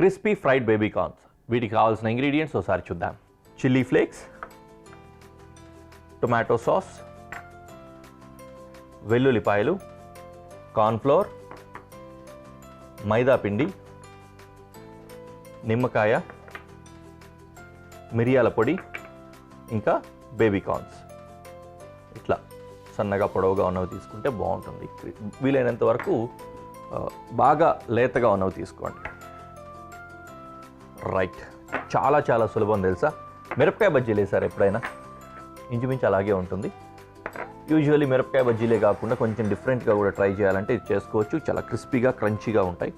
Crispy fried baby corns. వీటికి కావాల్సిన ingredients ఒకసారి చూద్దాం. చిల్లీ ఫ్లేక్స్, టొమాటో సాస్, వెల్లుల్లిపాయలు, కార్న్ఫ్లోర్, మైదా పిండి, నిమ్మకాయ, మిరియాల పొడి, ఇంకా బేబీ కార్న్స్. ఇట్లా సన్నగా పొడవుగా ఉన్నవి తీసుకుంటే బాగుంటుంది. వీలైనంత వరకు బాగా లేతగా ఉన్నవి తీసుకోండి. రైట్, చాలా చాలా సులభం తెలుసా. మిరపకాయ బజ్జీలు వేసారు ఎప్పుడైనా? ఇంచుమించు అలాగే ఉంటుంది. యూజువల్లీ మిరపకాయ బజ్జీలే కాకుండా కొంచెం డిఫరెంట్గా కూడా ట్రై చేయాలంటే ఇది చేసుకోవచ్చు. చాలా క్రిస్పీగా క్రంచీగా ఉంటాయి.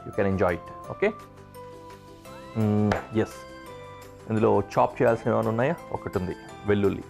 You can enjoy it. Okay, yes. ఇందులో చాప్ చేయాల్సినవి ఏమైనా ఉన్నాయా? ఒకటి ఉంది, వెల్లుల్లి.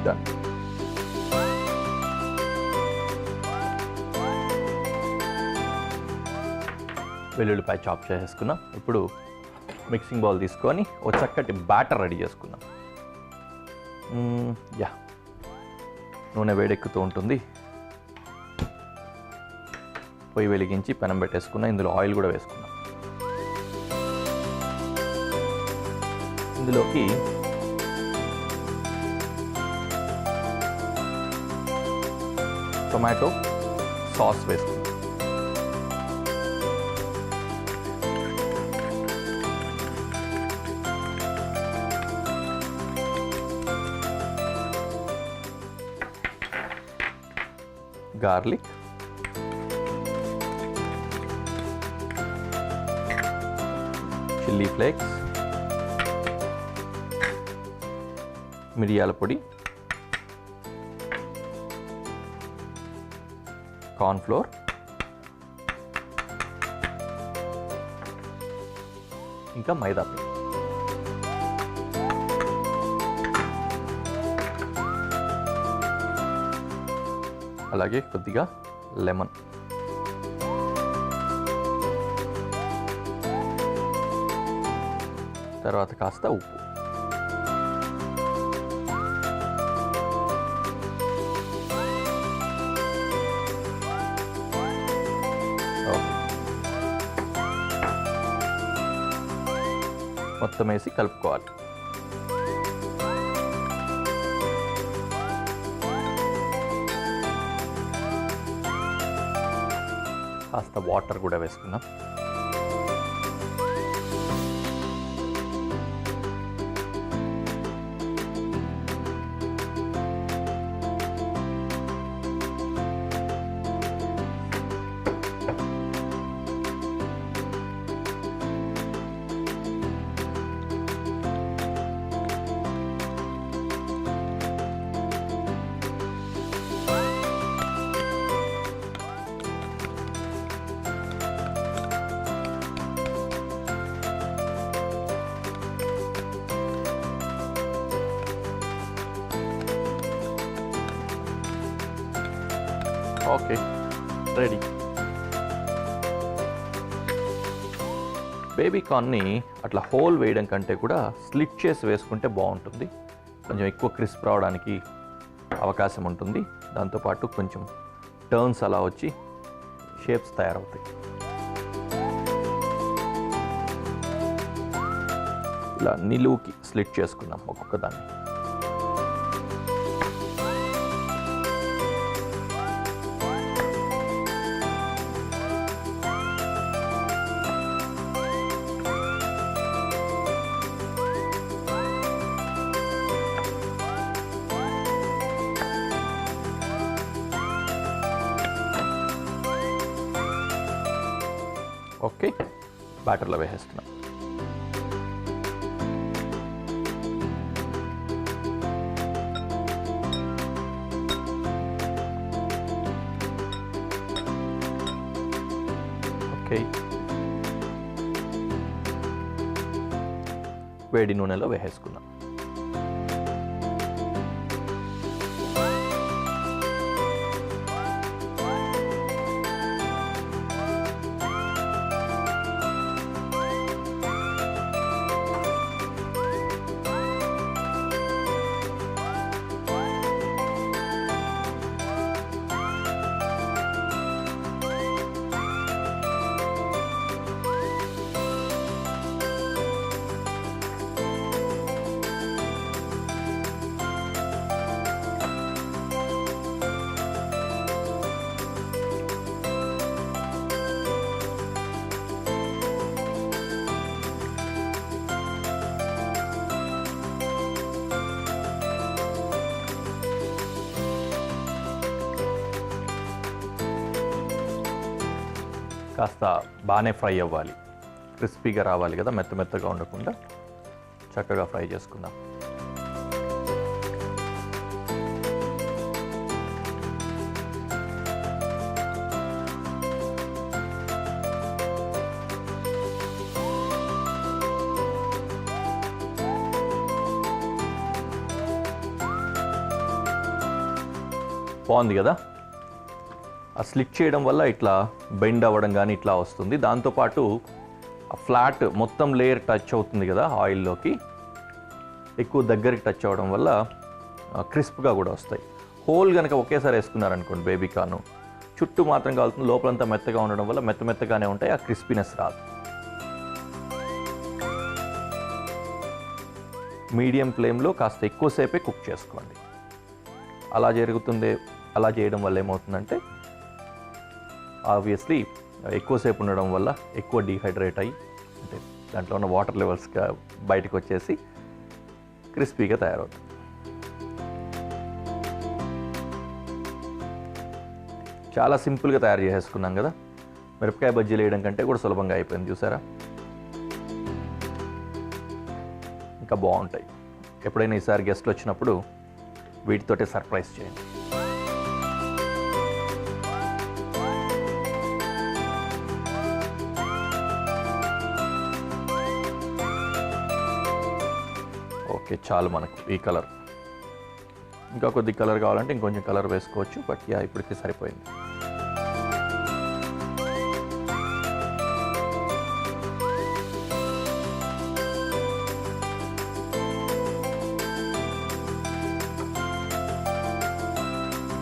Done. వెల్లుల్లిపాయ చాప్ చేసేసుకున్నాం. ఇప్పుడు మిక్సింగ్ బౌల్ తీసుకొని ఒక చక్కటి బ్యాటర్ రెడీ చేసుకుందాం. యా, నూనె వేడెక్కుతూ ఉంటుంది. పొయ్యి వెలిగించి పెనం పెట్టేసుకున్నాం. ఇందులో ఆయిల్ కూడా వేసుకున్నాం. ఇందులోకి టొమాటో సాస్ వేసుకుందాం. గార్లిక్, చిల్లీ ఫ్లేక్స్, మిరియాల పొడి, కార్న్ఫ్లోర్, ఇంకా మైదా పిండి. అలాగే కొద్దిగా లెమన్. తర్వాత కాస్త ఉప్పు. మొత్తం వేసి కలుపుకోవాలి. కాస్త వాటర్ కూడా వేసుకుందాం. Okay, ready. బేబీ కార్న్ని అట్లా హోల్ వేయడం కంటే కూడా స్లిట్ చేసి వేసుకుంటే బాగుంటుంది. కొంచెం ఎక్కువ క్రిస్ప్ రావడానికి అవకాశం ఉంటుంది. దాంతోపాటు కొంచెం టర్న్స్ అలా వచ్చి షేప్స్ తయారవుతాయి. ఇలా నిలువుకి స్లిట్ చేసుకుందాం ఒక్కొక్క దాన్ని. ఓకే, బ్యాటర్లో వేసేస్తున్నాం. ఓకే, వేడి నూనెలో వేసేసుకుందాం. కాస్త బాగానే ఫ్రై అవ్వాలి, క్రిస్పీగా రావాలి కదా, మెత్త మెత్తగా ఉండకుండా చక్కగా ఫ్రై చేసుకుందాం. బాగుంది కదా, ఆ స్లిట్ చేయడం వల్ల ఇట్లా బెండ్ అవ్వడం కానీ ఇట్లా వస్తుంది. దాంతోపాటు ఆ ఫ్లాట్ మొత్తం లేయర్ టచ్ అవుతుంది కదా ఆయిల్లోకి, ఎక్కువ దగ్గరికి టచ్ అవ్వడం వల్ల క్రిస్ప్గా కూడా వస్తాయి. హోల్ కనుక ఒకేసారి వేసుకున్నారనుకోండి బేబీ కార్న్, చుట్టూ మాత్రం కాలుతుంది, లోపలంతా మెత్తగా ఉండడం వల్ల మెత్తగానే ఉంటాయి, ఆ క్రిస్పీనెస్ రాదు. మీడియం ఫ్లేమ్లో కాస్త ఎక్కువసేపే కుక్ చేసుకోండి. అలా చేయడం వల్ల ఏమవుతుందంటే ఆబ్వియస్లీ ఎక్కువసేపు ఉండడం వల్ల ఎక్కువ డీహైడ్రేట్ అయ్యి, అంటే దాంట్లో ఉన్న వాటర్ లెవెల్స్గా బయటకు వచ్చేసి క్రిస్పీగా తయారవుతుంది. చాలా సింపుల్గా తయారు చేసేసుకున్నాం కదా, మిరపకాయ బజ్జీలు వేయడం కంటే కూడా సులభంగా అయిపోయింది చూసారా. ఇంకా బాగుంటాయి. ఎప్పుడైనా ఈసారి గెస్ట్లు వచ్చినప్పుడు వీటితోటే సర్ప్రైజ్ చేయండి. ఓకే, చాలు మనకు ఈ కలర్. ఇంకా కొద్ది కలర్ కావాలంటే ఇంకొంచెం కలర్ వేసుకోవచ్చు, బట్ ఇప్పటికీ సరిపోయింది.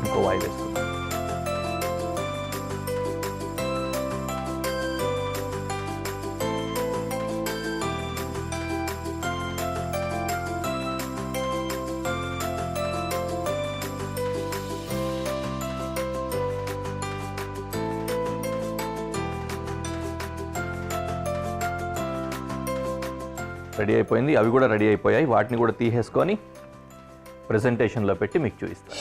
ఇంకో వాయి వేసుకుందాం. రెడీ అయిపోయింది, అవి కూడా రెడీ అయిపోయాయి. వాటిని కూడా తీసేసుకొని ప్రెజెంటేషన్లో పెట్టి మీకు చూపిస్తాను.